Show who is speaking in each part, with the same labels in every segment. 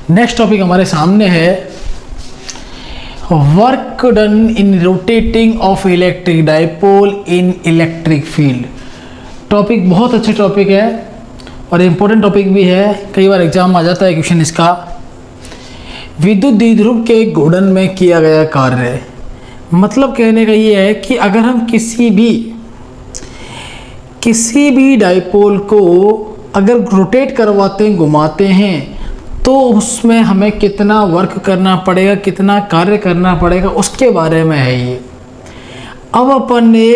Speaker 1: Next topic हमारे सामने है work done in rotating of electric dipole in electric field. Topic बहुत अच्छा टॉपिक है और इम्पोर्टेंट टॉपिक भी है, कई बार एग्जाम आ जाता है क्वेश्चन इसका। विद्युत द्विध्रुव के घूर्णन में किया गया कार्य, मतलब कहने का ये है कि अगर हम किसी भी डाइपोल को अगर रोटेट करवाते हैं, घुमाते हैं, तो उसमें हमें कितना वर्क करना पड़ेगा, कितना कार्य करना पड़ेगा, उसके बारे में है ये। अब अपन ने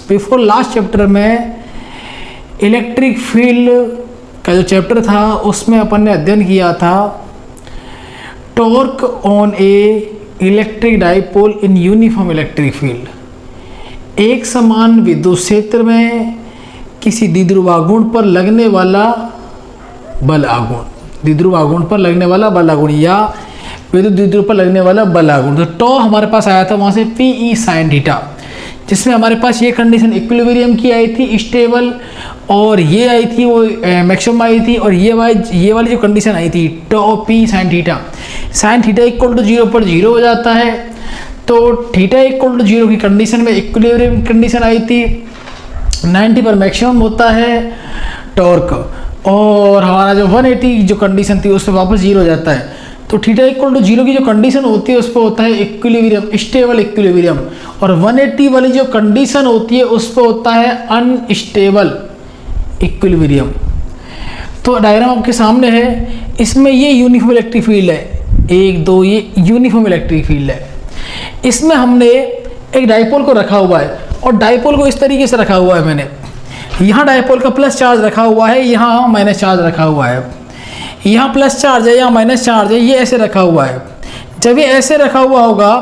Speaker 1: बिफोर लास्ट चैप्टर में इलेक्ट्रिक फील्ड का जो चैप्टर था उसमें अपन ने अध्ययन किया था torque on A electric dipole in uniform electric field. एक समान विद्युत क्षेत्र में किसी द्विध्रुवाघूर्ण पर लगने वाला बल आघूर्ण, द्विध्रुवाघूर्ण पर लगने वाला बल आघूर्ण या विद्युत द्विध्रुव पर लगने वाला बल आघूर्ण। तो टॉ हमारे पास आया था वहाँ से पी साइन थीटा, जिसमें हमारे पास ये कंडीशन इक्विलिब्रियम की आई थी, स्टेबल, और ये आई थी वो मैक्सिमम आई थी, और ये वाली जो कंडीशन आई थी tau p sine theta. Sine theta equal to 0 पर 0 हो जाता है, तो थीटा इक्वल टू 0 की कंडीशन में इक्विलिब्रियम कंडीशन आई थी। 90 पर मैक्सिमम होता है टॉर्क, और हमारा जो 180 जो कंडीशन थी उस पर वापस 0 हो जाता है। तो थीटा इक्वल टू 0 की जो कंडीशन होती है उस पर होता है इक्विलिब्रियम, स्टेबल इक्विलिब्रियम, और 180 वाली जो कंडीशन होती है उस पर होता है अनस्टेबल इक्विलिब्रियम। तो डायग्राम आपके सामने है, इसमें ये यूनिफॉर्म इलेक्ट्रिक फील्ड है, 1 2 ये यूनिफॉर्म इलेक्ट्रिक फील्ड है। इसमें हमने एक डाइपोल को रखा हुआ है, और डाइपोल को इस तरीके से रखा हुआ है मैंने, यहाँ डाइपोल का प्लस चार्ज रखा हुआ है, यहाँ माइनस चार्ज रखा हुआ है, यहाँ प्लस चार्ज है, यहाँ माइनस चार्ज है, ये ऐसे रखा हुआ है। जब ये ऐसे रखा हुआ होगा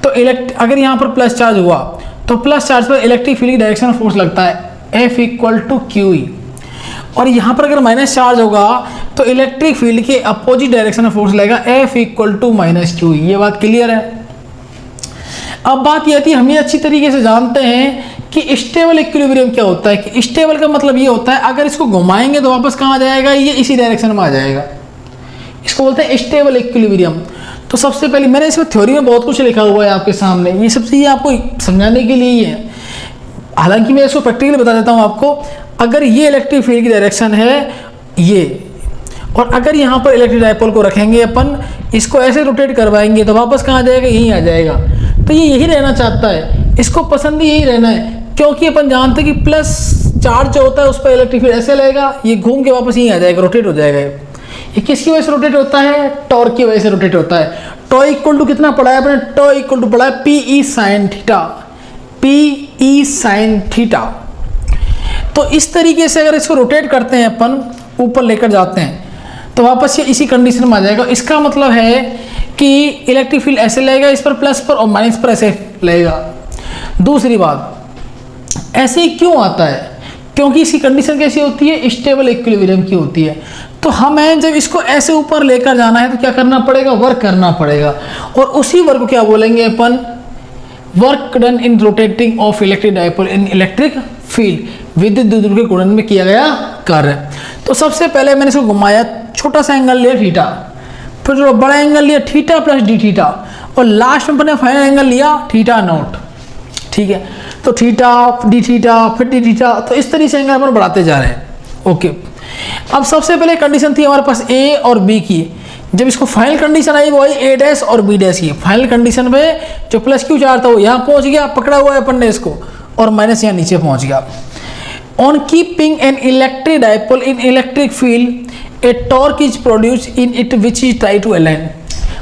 Speaker 1: तो अगर यहाँ पर प्लस चार्ज हुआ तो प्लस चार्ज पर इलेक्ट्रिक फील्ड की डायरेक्शन में फोर्स लगता है F इक्वल टू QE, और यहाँ पर अगर माइनस चार्ज होगा तो इलेक्ट्रिक फील्ड के अपोजिट डायरेक्शन में फोर्स लगेगा F equal to minus QE। ये बात क्लियर है। अब बात यह थी, हम ये अच्छी तरीके से जानते हैं कि स्टेबल इक्विलिब्रियम क्या होता है। कि स्टेबल का मतलब ये होता है अगर इसको घुमाएंगे तो वापस कहाँ आ जाएगा, ये इसी डायरेक्शन में आ जाएगा, इसको बोलते हैं स्टेबल इक्विलिब्रियम। तो सबसे पहले मैंने इसमें थ्योरी में बहुत कुछ लिखा हुआ है आपके सामने, ये सबसे ये आपको समझाने के लिए ही है। हालांकि मैं इसको प्रैक्टिकली बता देता हूँ आपको। अगर ये इलेक्ट्रिक फील्ड की डायरेक्शन है ये, और अगर यहाँ पर इलेक्ट्रिक डाइपोल को रखेंगे अपन, इसको ऐसे रोटेट करवाएंगे तो वापस कहाँ आ जाएगा, यहीं आ जाएगा। तो ये यही रहना चाहता है, इसको पसंद ही यही रहना है, क्योंकि अपन जानते हैं कि प्लस चार्ज जो होता है उस पर इलेक्ट्रिक फील्ड ऐसे लगेगा, ये घूम के वापस यहीं आ जाएगा, रोटेट हो जाएगा। ये किसकी वजह से रोटेट होता है, टॉर्क की वजह से रोटेट होता है। टॉ इक्वल टू कितना पढ़ा है अपने, टॉ इक्वल टू पढ़ा है PE sine theta, PE sine theta. तो इस तरीके से अगर इसको रोटेट करते हैं अपन, ऊपर लेकर जाते हैं, तो वापस ये इसी कंडीशन में आ जाएगा। इसका मतलब है कि इलेक्ट्रिक फील्ड ऐसे लगेगा, इस पर प्लस पर और माइनस पर ऐसे लगेगा। दूसरी बात, ऐसे क्यों आता है, क्योंकि इसकी कंडीशन कैसी होती है, स्टेबल इक्विलिब्रियम की होती है। तो हमें जब इसको ऐसे ऊपर लेकर जाना है तो क्या करना पड़ेगा, वर्क करना पड़ेगा, और उसी वर्क को क्या बोलेंगे अपन, work done in rotating of electric dipole in electric field, विद्युत द्विध्रुव के घूर्णन में किया गया कार्य। तो सबसे पहले मैंने इसको घुमाया, छोटा सा एंगल लिया थीटा, फिर जो बड़ा एंगल लिया थीटा प्लस डी थीटा, और लास्ट में अपने फाइनल एंगल लिया थीटा नॉट। ठीक है, तो थीटा डी थीटा फिर डी थीटा, तो इस तरीके से एंगल अपन बढ़ाते जा रहे हैं। ओके, अब सबसे पहले कंडीशन थी हमारे पास A और B की। जब इसको फाइनल कंडीशन आई वो आई A डैश और B डैश की। फाइनल कंडीशन में जो प्लस Q चार्ज था वो यहाँ पहुँच गया, पकड़ा हुआ है अपन ने इसको, और माइनस यहाँ नीचे पहुँच गया। On keeping an electric dipole in electric field a torque is produce in it which is try to align.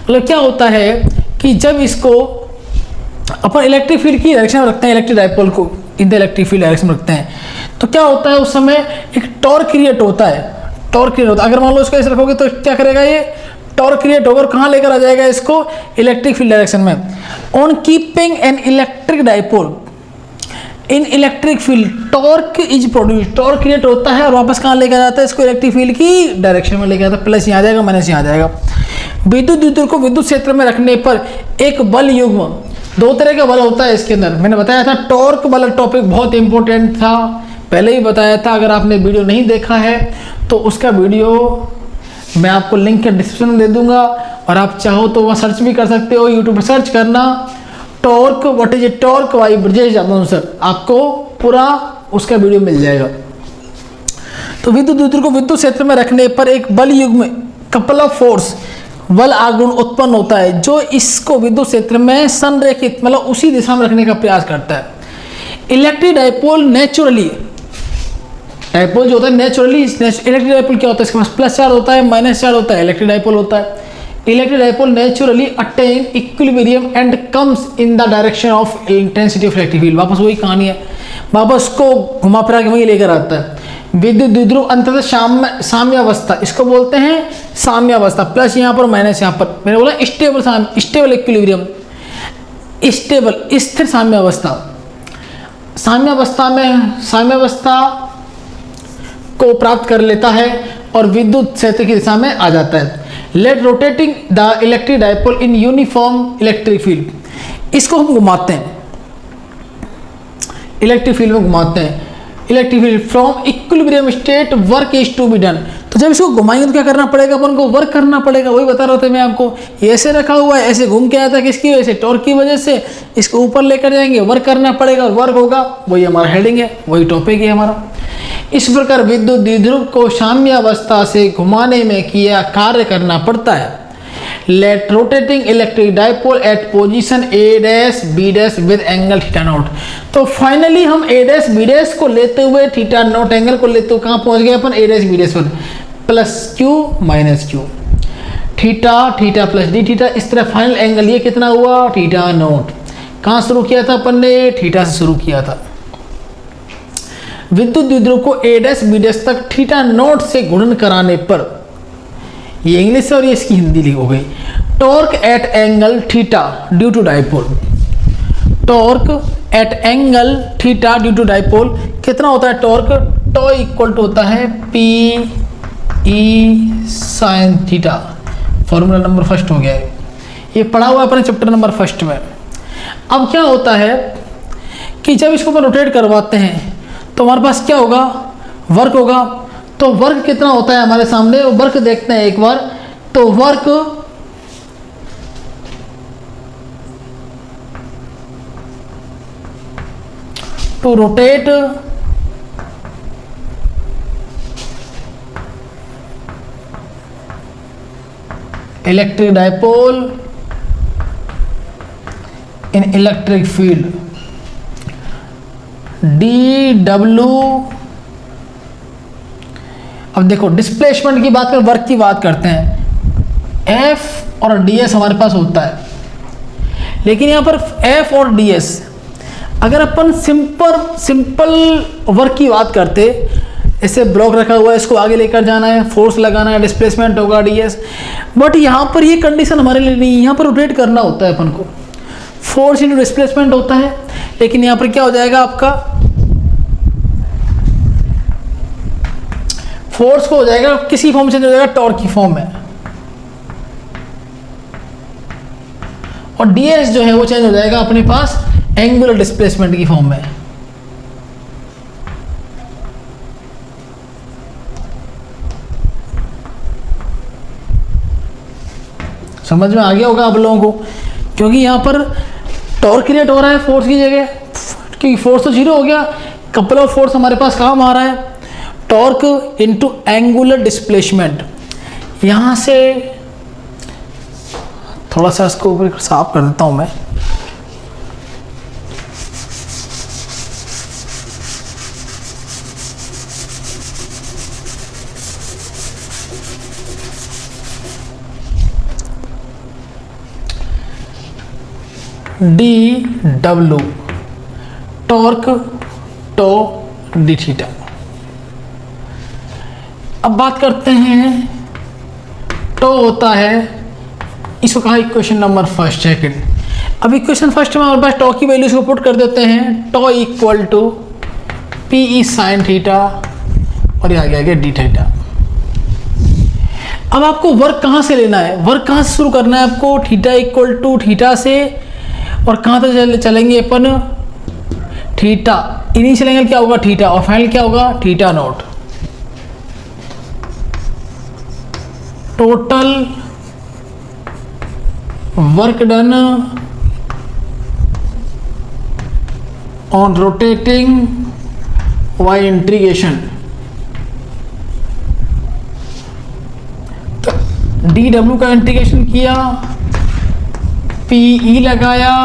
Speaker 1: मतलब क्या होता है कि जब इसको अपन इलेक्ट्रिक फील्ड की डायरेक्शन में रखते हैं, इलेक्ट्रिक डाइपोल को in the electric field direction में रखते हैं, तो क्या होता है उस समय एक टॉर्क क्रिएट होता है, टॉर्क क्रिएट होता है। अगर मान लो इसको ऐसे रखोगे तो क्या करेगा, ये टॉर्क क्रिएट होकर कहाँ लेकर आ जाएगा इसको, इलेक्ट्रिक फील्ड डायरेक्शन में। On keeping an electric dipole in electric field torque is produce, torque create होता है और वापस कहाँ लेकर जाता है इसको, इलेक्ट्रिक फील्ड की डायरेक्शन में लेकर आता है। प्लस यहाँ आ जाएगा, माइनस यहाँ आ जाएगा। विद्युत द्विध्रुव को विद्युत क्षेत्र में रखने पर एक बल युग्म, दो तरह का बल होता है इसके अंदर। मैंने बताया था टॉर्क वाला टॉपिक बहुत इंपॉर्टेंट था, पहले ही बताया था। अगर आपने वीडियो नहीं देखा है तो उसका वीडियो मैं आपको लिंक के डिस्क्रिप्शन में दे दूंगा, और आप चाहो तो वहाँ सर्च भी कर सकते हो। यूट्यूब पर सर्च करना torque, what is a torque by Brajesh जामोनसर, आपको पूरा उसका वीडियो मिल जाएगा। तो विद्युत द्विध्रुव को विद्युत क्षेत्र में रखने पर एक बल युग्म कपल ऑफ फोर्स बल आघूर्ण उत्पन्न होता है, जो इसको विद्युत क्षेत्र में संरेखित मतलब उसी दिशा में रखने का प्रयास करता है। इलेक्ट्रिक डाइपोल नेचुरली, डाइपोल जो होता है नेचुरली, इलेक्ट्रिक डाइपोल क्या होता है, इसके पास प्लस चार्ज होता है, माइनस चार्ज होता है, इलेक्ट्रिक डाइपोल होता है। Electric dipole naturally attain equilibrium and comes in the direction of intensity of electric field. वापस वही कहानी है, वापस को घुमा फिरा के वही लेकर आता है। विद्युत द्विध्रुव अंततः साम्यावस्था, इसको बोलते हैं साम्यावस्था, प्लस यहाँ पर माइनस यहाँ पर, मैंने बोला स्टेबल इक्विलिब्रियम, स्टेबल स्थिर साम्यावस्था। साम्यावस्था में साम्यावस्था को प्राप्त कर लेता है और विद्युत क्षेत्र की दिशा में आ जाता है। Let rotating the electric dipole in uniform electric field, इसको हम घुमाते हैं, इलेक्ट्रिक फील्ड में घुमाते हैं। Electric field from equilibrium state work is to be done, तो जब इसको घुमाएंगे तो क्या करना पड़ेगा, अपन को वर्क करना पड़ेगा। वही बता रहा था मैं आपको, ऐसे रखा हुआ है, ऐसे घूम के आया था, किसकी वजह से, टॉर्क की वजह से। इसको ऊपर लेकर जाएंगे, वर्क करना पड़ेगा, और वर्क होगा, वही हमारा हेडिंग है, वही टॉपिक है हमारा। इस प्रकार विद्युत द्विध्रुव को साम्यावस्था से घुमाने में किया कार्य करना पड़ता है। Let rotating electric dipole at position A dash B dash with angle theta nought, तो फाइनली हम ए डैश बी डैश को लेते हुए थीटा नॉट एंगल को लेते हुए कहाँ पहुंच गए अपन, ए डैश बी डैश पर, plus Q minus Q, theta theta plus D theta, इस तरह फाइनल एंगल ये कितना हुआ, थीटा नॉट। कहाँ शुरू किया था अपन ने, थीटा से शुरू किया था। विद्युत द्विध्रुव को ए डैश बी डैश तक थीटा नॉट से गुणन कराने पर, ये इंग्लिश है और ये इसकी हिंदी हो गई, torque at angle theta due to dipole, torque at angle theta due to dipole कितना होता है, टॉर्क टॉ इक्वल टू होता है P E sine theta, formula number first हो गया है, ये पढ़ा हुआ है अपने चैप्टर नंबर फर्स्ट में। अब क्या होता है कि जब इसको अपन रोटेट करवाते हैं तो हमारे पास क्या होगा, वर्क होगा। तो वर्क कितना होता है हमारे सामने, वर्क देखते हैं एक बार। तो work to rotate electric dipole in electric field, D W. अब देखो डिस्प्लेसमेंट की बात करें, वर्क की बात करते हैं, एफ और डी एस हमारे पास होता है, लेकिन यहाँ पर एफ और डी एस अगर अपन सिंपल वर्क की बात करते, ऐसे ब्लॉक रखा हुआ है, इसको आगे लेकर जाना है, फोर्स लगाना है, डिस्प्लेसमेंट होगा डी एस, बट यहाँ पर ये कंडीशन हमारे लिए नहीं, यहाँ पर रोटेट करना होता है अपन को, फोर्स इंटू डिस्प्लेसमेंट होता है। लेकिन यहाँ पर क्या हो जाएगा आपका, फोर्स को हो जाएगा किसी फॉर्म से हो जाएगा टॉर्क की फॉर्म में, और डीएस जो है वो चेंज हो जाएगा अपने पास एंगुलर डिस्प्लेसमेंट की फॉर्म में। समझ में आ गया होगा आप लोगों को, क्योंकि यहाँ पर टॉर्क क्रिएट हो रहा है फोर्स की जगह, क्योंकि फोर्स तो जीरो हो गया, कपल ऑफ फोर्स हमारे पास काम आ रहा है, टॉर्क इनटू एंगुलर डिस्प्लेसमेंट। यहाँ से थोड़ा सा इसको ऊपर साफ कर देता हूँ मैं, D W torque tau D theta. अब बात करते हैं, टो होता है, इसको कहा इक्वेशन नंबर फर्स्ट सेकंड। अब इक्वेशन फर्स्ट में हमारे पास टॉ की वैल्यूज को पुट कर देते हैं, tau equal to P E sine theta और ये आ गया डी थीटा। अब आपको वर्क कहाँ से लेना है, वर्क कहाँ से शुरू करना है आपको, थीटा इक्वल टू थीटा से, और कहाँ तक चलेंगे अपन, थीटा, इनिशियल एंगल क्या होगा थीटा, और फाइनल क्या होगा theta nought. Total work done on rotating by integration. तो डी डब्ल्यू का इंटीग्रेशन किया, पी लगाया,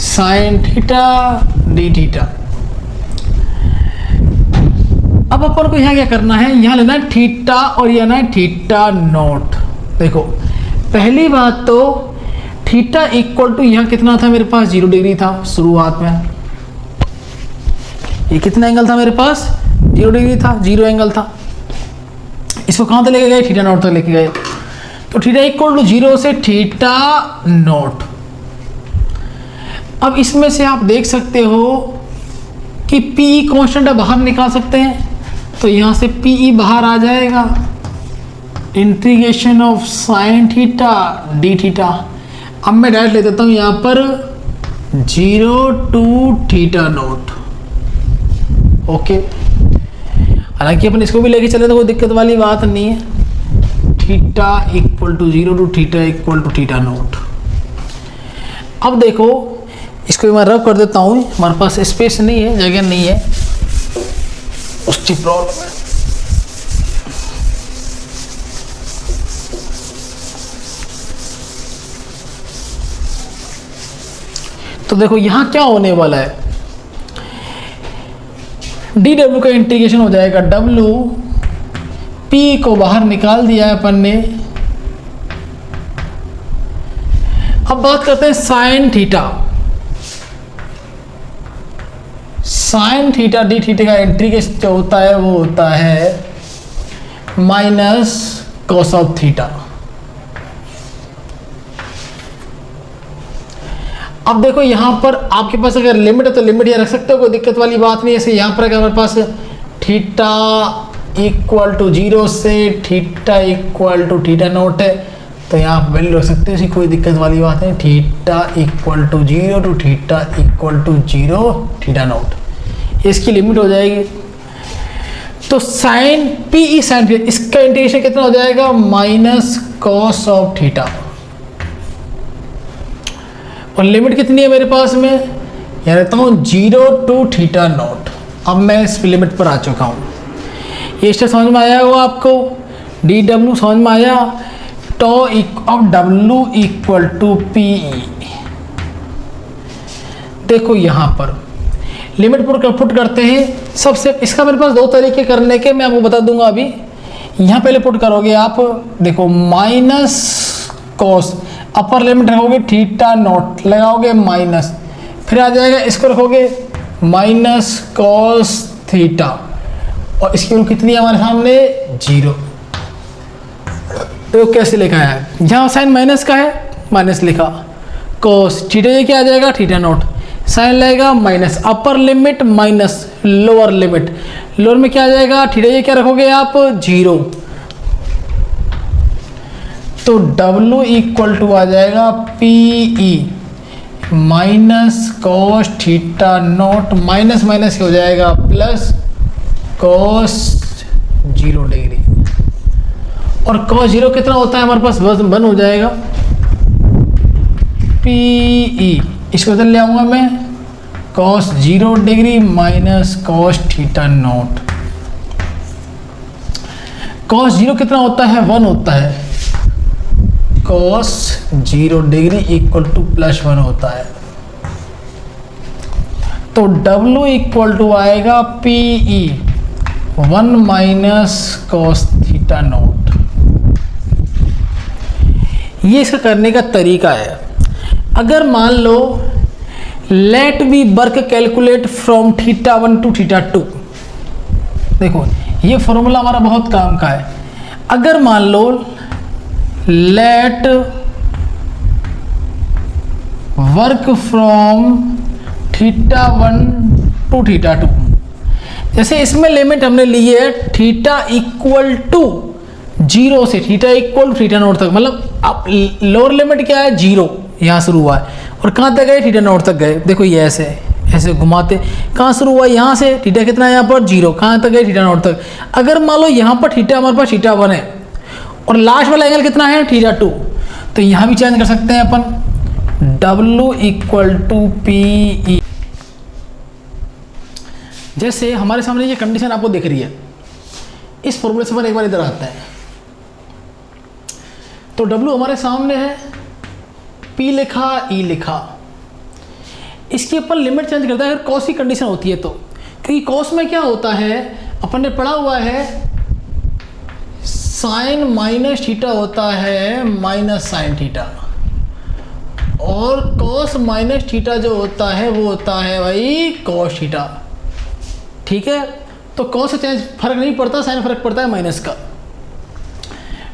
Speaker 1: साइन थीटा डी थीटा। अब अपन को यहाँ क्या करना है, यहाँ लेना है थीटा और यह लेना है थीटा नॉट। देखो पहली बात तो थीटा इक्वल टू यहाँ कितना था मेरे पास, 0 डिग्री था शुरुआत में। ये कितना एंगल था मेरे पास, 0 डिग्री था, 0 एंगल था। इसको कहाँ तक लेके गए, थीटा नॉट तक लेके गए। तो थीटा इक्वल टू 0 से थीटा नॉट। अब इसमें से आप देख सकते हो कि पी कांस्टेंट बाहर निकाल सकते हैं, तो यहाँ से पी बाहर आ जाएगा, integration of sine theta D theta. अब मैं डायरेक्ट ले देता हूँ यहाँ पर 0 टू थीटा नॉट। ओके, हालांकि अपन इसको भी लेके चले तो कोई दिक्कत वाली बात नहीं है। Theta equal to 0 to theta equal to theta nought. अब देखो इसको मैं रब कर देता हूँ, हमारे पास स्पेस नहीं है, जगह नहीं है, उसकी प्रॉब्लम है। तो देखो यहाँ क्या होने वाला है, डी डब्ल्यू का इंटीग्रेशन हो जाएगा डब्ल्यू, पी को बाहर निकाल दिया है अपन ने। अब बात करते हैं sign theta. Sine theta D theta का इंटीग्रेशन जो होता है वो होता है माइनस कॉस ऑफ थीटा। अब देखो यहाँ पर आपके पास अगर लिमिट है तो लिमिट यहाँ रख सकते हो, कोई दिक्कत वाली बात नहीं है। ऐसे यहाँ पर अगर हमारे पास थीटा इक्वल टू 0 से theta equal to theta nought है तो यहाँ आप वैल्यू रख सकते हो, इसी कोई दिक्कत वाली बात नहीं। Theta equal to 0 to theta equal to 0 theta nought, इसकी लिमिट हो जाएगी। तो sine P E sine theta, इसका इंटीग्रेशन कितना हो जाएगा, माइनस कॉस ऑफ थीटा। और लिमिट कितनी है मेरे पास में, यहाँ रहता हूँ 0 टू थीटा नॉट। अब मैं इस लिमिट पर आ चुका हूँ। ये स्टेप समझ में आया होगा आपको, डी डब्ल्यू समझ में आया, tau of W equal to P E. देखो यहाँ पर लिमिट पुट करते हैं। सबसे इसका मेरे पास 2 तरीके करने के, मैं आपको बता दूंगा अभी। यहाँ पहले पुट करोगे आप, देखो माइनस कॉस, अपर लिमिट रखोगे थीटा नॉट, लगाओगे माइनस, फिर आ जाएगा इसको रखोगे माइनस कॉस थीटा, और इसकी वैल्यू कितनी है हमारे सामने 0। तो कैसे लिखा है, जहाँ साइन माइनस का है माइनस लिखा, कॉस थीटा ये क्या आ जाएगा थीटा नॉट, साइन लगेगा minus, upper limit minus lower limit, lower में क्या आ जाएगा थीटा ये क्या रखोगे आप 0। तो W इक्वल टू आ जाएगा P E minus cos theta not, minus minus हो जाएगा प्लस कॉस 0 डिग्री। और कॉस 0 कितना होता है हमारे पास, बस 1 हो जाएगा। पी ई इसको इधर ले आऊँगा मैं, cos 0 degree minus cos theta naught. Cos 0 कितना होता है 1 होता है, cos 0 degree equal to plus 1 होता है। तो W इक्वल टू आएगा p E 1 minus cos theta naught. ये इसका करने का तरीका है। अगर मान लो let be work calculate from theta 1 to theta 2, देखो ये फॉर्मूला हमारा बहुत काम का है। अगर मान लो let work from theta 1 to theta 2, जैसे इसमें लिमिट हमने ली है थीटा इक्वल टू 0 से theta equal to theta nought तक, मतलब अब लोअर लिमिट क्या है 0, यहाँ शुरू हुआ है और कहाँ तक गए थीटा नॉट तक गए। देखो ये ऐसे ऐसे घुमाते, कहाँ शुरू हुआ यहाँ से, थीटा कितना है यहाँ पर 0, कहाँ तक गए थीटा नॉट तक। अगर मान लो यहाँ पर थीटा हमारे पास थीटा 1 है और लास्ट वाला एंगल कितना है, θ2। तो यहाँ भी चेंज कर सकते हैं अपन, W इक्वल टू पी। जैसे हमारे सामने ये कंडीशन आपको दिख रही है, इस फॉर्मूले से अपन एक बार इधर आते हैं। तो W हमारे सामने है, P लिखा, E लिखा, इसकी अपन लिमिट चेंज करते हैं अगर कॉस की कंडीशन होती है तो। क्योंकि कॉस में क्या होता है, अपन ने पढ़ा हुआ है साइन माइनस थीटा होता है माइनस साइन थीटा, और कॉस माइनस थीटा जो होता है वो होता है भाई कॉस थीटा। ठीक है, तो कॉस से चेंज फर्क नहीं पड़ता, साइन फर्क पड़ता है माइनस का।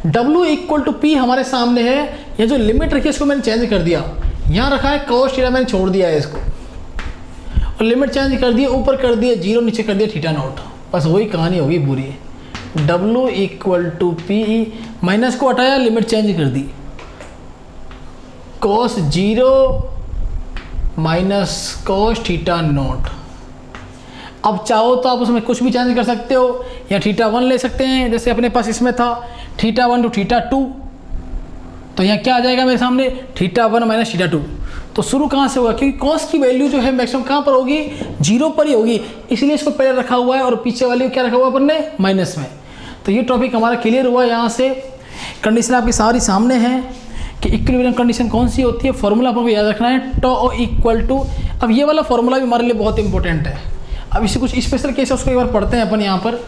Speaker 1: W इक्वल टू पी हमारे सामने है, ये जो लिमिट रखी है इसको मैंने चेंज कर दिया, यहाँ रखा है कॉस थीटा, मैंने छोड़ दिया है इसको और लिमिट चेंज कर दिया, ऊपर कर दिया 0, नीचे कर दिया θ0। बस वही कहानी होगी पूरी। W equal to P, minus को हटाया, लिमिट चेंज कर दी, cos 0 माइनस cos θ0। अब चाहो तो आप उसमें कुछ भी चेंज कर सकते हो, या θ1 ले सकते हैं, जैसे अपने पास इसमें था θ1 टू θ2। तो यहाँ क्या आ जाएगा मेरे सामने, θ1 माइनस θ2। तो शुरू कहाँ से होगा, क्योंकि cos की वैल्यू जो है मैक्सिमम कहाँ पर होगी, 0 पर ही होगी, इसलिए इसको पहले रखा हुआ है और पीछे वाली क्या रखा हुआ है अपन ने, माइनस में। तो ये टॉपिक हमारा क्लियर हुआ। यहाँ से कंडीशन आपकी सारी सामने है कि इक्विलिब्रियम कंडीशन कौन सी होती है, फॉर्मूला आपको याद रखना है, टॉ इक्वल टू। अब ये वाला फॉर्मूला भी हमारे लिए बहुत इंपॉर्टेंट है। अब इसे कुछ स्पेशल केस है, उसको एक बार पढ़ते हैं अपन यहाँ पर।